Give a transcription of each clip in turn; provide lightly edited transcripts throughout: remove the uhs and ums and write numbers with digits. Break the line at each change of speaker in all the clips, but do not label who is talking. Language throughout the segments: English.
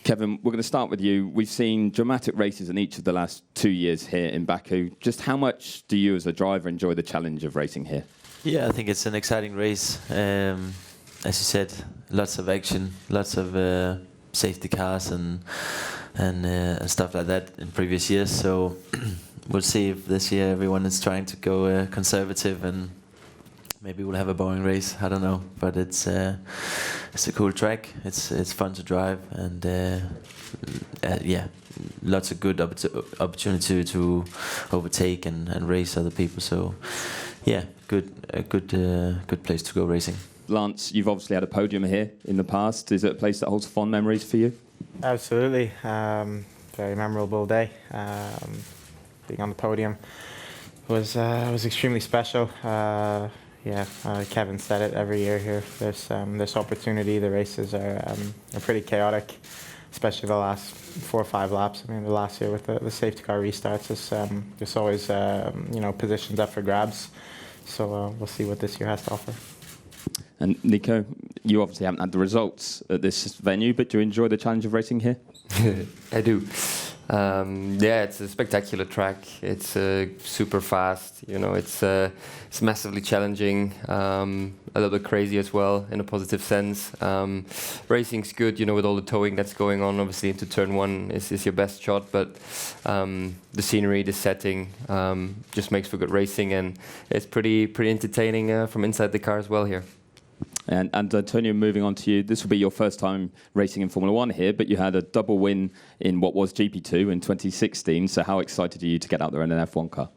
Kevin, we're going to start with you. We've seen dramatic races in each of the last 2 years here in Baku. Just how much do you as a driver enjoy the challenge of racing here?
Yeah, I think it's an exciting race. As you said, lots of action, lots of safety cars and stuff like that in previous years. So we'll see if this year everyone is trying to go conservative and maybe we'll have a boring race. I don't know, but it's a cool track. It's fun to drive, and yeah, lots of good opportunity to overtake and race other people. So yeah, a good place to go racing.
Lance, you've obviously had a podium here in the past. Is it a place that holds fond memories for you?
Absolutely, very memorable day. Being on the podium was extremely special. Yeah, Kevin said it, every year here there's this opportunity. The races are pretty chaotic, especially the last 4 or 5 laps. I mean, the last year with the safety car restarts, there's always positions up for grabs. So we'll see what this year has to offer.
And Nico, you obviously haven't had the results at this venue, but do you enjoy the challenge of racing here?
I do. Yeah, it's a spectacular track. It's super fast. You know, it's massively challenging. A little bit crazy as well, in a positive sense. Racing's good, you know, with all the towing that's going on. Obviously, into turn 1 is your best shot, but the scenery, the setting, just makes for good racing, and it's pretty entertaining from inside the car as well here.
And Antonio, moving on to you, this will be your first time racing in Formula 1 here, but you had a double win in what was GP2 in 2016. So how excited are you to get out there in an F1 car?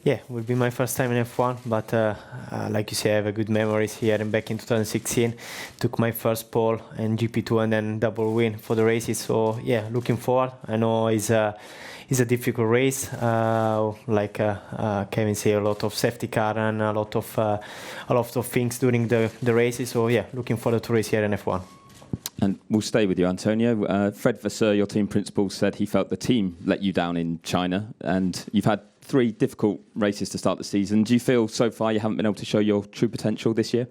Yeah, it will be my first time in F1, but like you say, I have a good memories here. And back in 2016, took my first pole in GP2 and then double win for the races. So yeah, looking forward. I know it's a difficult race, like Kevin said, a lot of safety car and a lot of things during the races. So yeah, looking forward to race here in F1.
And we'll stay with you, Antonio. Fred Vasseur, your team principal, said he felt the team let you down in China, and you've had 3 difficult races to start the season. Do you feel so far you haven't been able to show your true potential this year?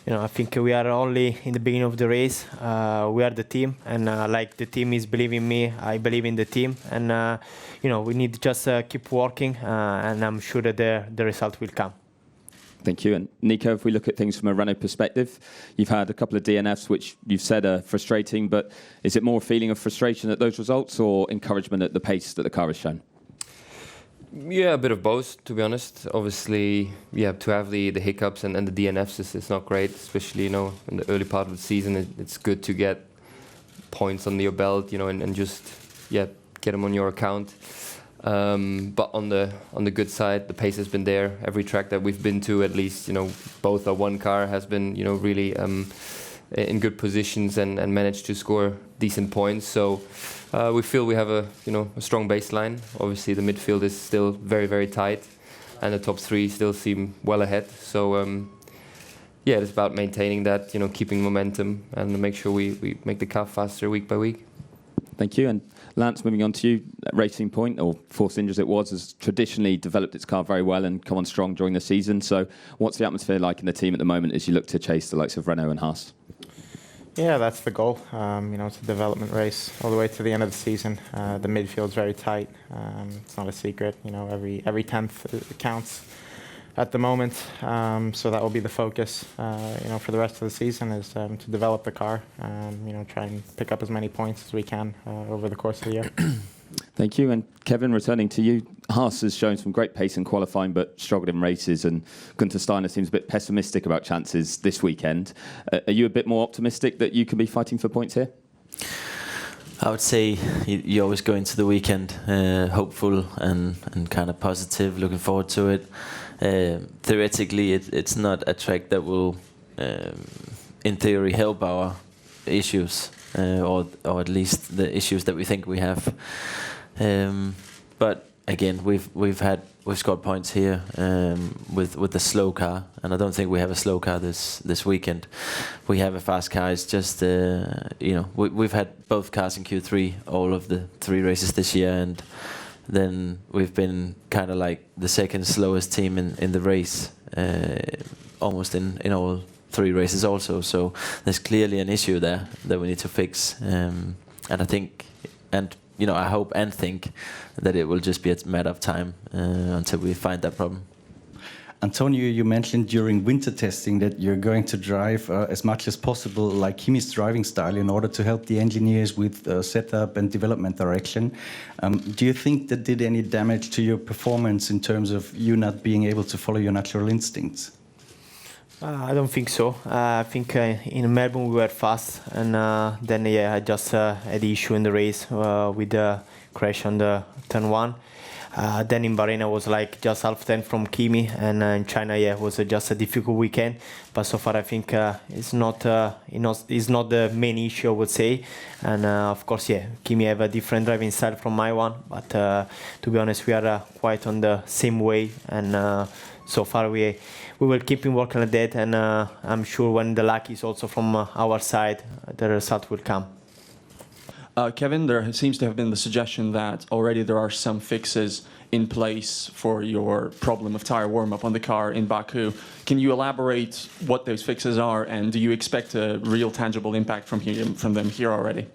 You know, I think we are only in the beginning of the race. We are the team, and like the team is believing me, I believe in the team, and you know, we need to just keep working, and I'm sure that the result will come.
Thank you. And Nico, if we look at things from a Renault perspective, you've had a couple of DNFs, which you've said are frustrating, but is it more a feeling of frustration at those results or encouragement at the pace that the car has shown?
Yeah, a bit of both, to be honest. Obviously, yeah, to have the hiccups and the DNFs is not great, especially, you know, in the early part of the season. It's good to get points under your belt, you know, and just, yeah, get them on your account. But on the good side, the pace has been there. Every track that we've been to, at least, you know, both or one car has been, you know, really in good positions and managed to score decent points. So we feel we have a strong baseline. Obviously, the midfield is still very, very tight, and the top 3 still seem well ahead. So yeah, it's about maintaining that, you know, keeping momentum and make sure we make the car faster week by week.
Thank you. And Lance, moving on to you, Racing Point, or Force India as it was, has traditionally developed its car very well and come on strong during the season. So what's the atmosphere like in the team at the moment as you look to chase the likes of Renault and Haas?
Yeah, that's the goal. You know, it's a development race all the way to the end of the season. The midfield's very tight. It's not a secret. You know, every tenth counts at the moment. So that will be the focus. You know, for the rest of the season is to develop the car. You know, try and pick up as many points as we can over the course of the year.
Thank you. And Kevin, returning to you, Haas has shown some great pace in qualifying but struggled in races, and Gunther Steiner seems a bit pessimistic about chances this weekend. Are you a bit more optimistic that you can be fighting for points here?
I would say you always go into the weekend hopeful and kind of positive, looking forward to it. Theoretically, it's not a track that will, in theory, help our issues, or at least the issues that we think we have. But again, we've scored points here with the slow car, and I don't think we have a slow car this weekend. We have a fast car. It's just you know, we've had both cars in Q3 all of the 3 races this year, and then we've been kind of like the second slowest team in the race, almost in all 3 races also. So there's clearly an issue there that we need to fix. and I think, and I hope and think that it will just be a matter of time until we find that problem.
Antonio, you mentioned during winter testing that you're going to drive as much as possible like Kimi's driving style in order to help the engineers with setup and development direction. Do you think that did any damage to your performance in terms of you not being able to follow your natural instincts?
I don't think so. I think in Melbourne we were fast, and then I just had the issue in the race with the crash on the turn 1. Then in Bahrain I was like just half 10 from Kimi, and in China it was just a difficult weekend. But so far I think it's not the main issue, I would say. And of course Kimi have a different driving style from my one, but to be honest we are quite on the same way, and so far we will keep working on that, and I'm sure when the luck is also from our side the result will come.
Kevin, there seems to have been the suggestion that already there are some fixes in place for your problem of tire warm-up on the car in Baku. Can you elaborate what those fixes are, and do you expect a real tangible impact from them here already?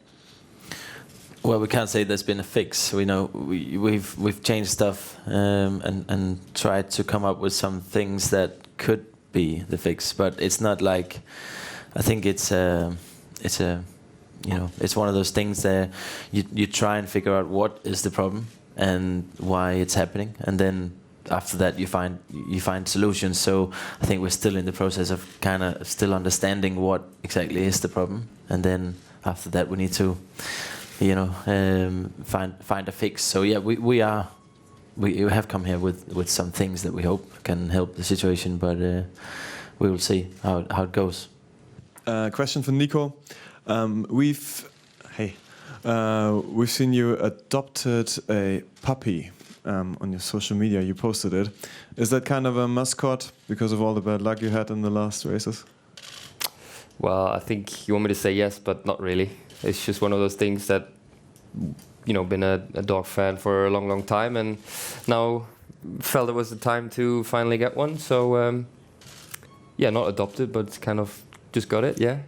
Well, we can't say there's been a fix. We know we've changed stuff and tried to come up with some things that could be the fix, but it's not like, I think it's one of those things that you try and figure out what is the problem and why it's happening, and then after that you find solutions. So I think we're still in the process of kind of still understanding what exactly is the problem, and then after that we need to find a fix. So yeah, we have come here with some things that we hope can help the situation, but we will see how it goes.
Question for Nico. We've seen you adopted a puppy on your social media. You posted it. Is that kind of a mascot because of all the bad luck you had in the last races?
Well, I think you want me to say yes, but not really. It's just one of those things that, been a dog fan for a long, long time, and now felt it was the time to finally get one. So, not adopted, but kind of just got it, yeah.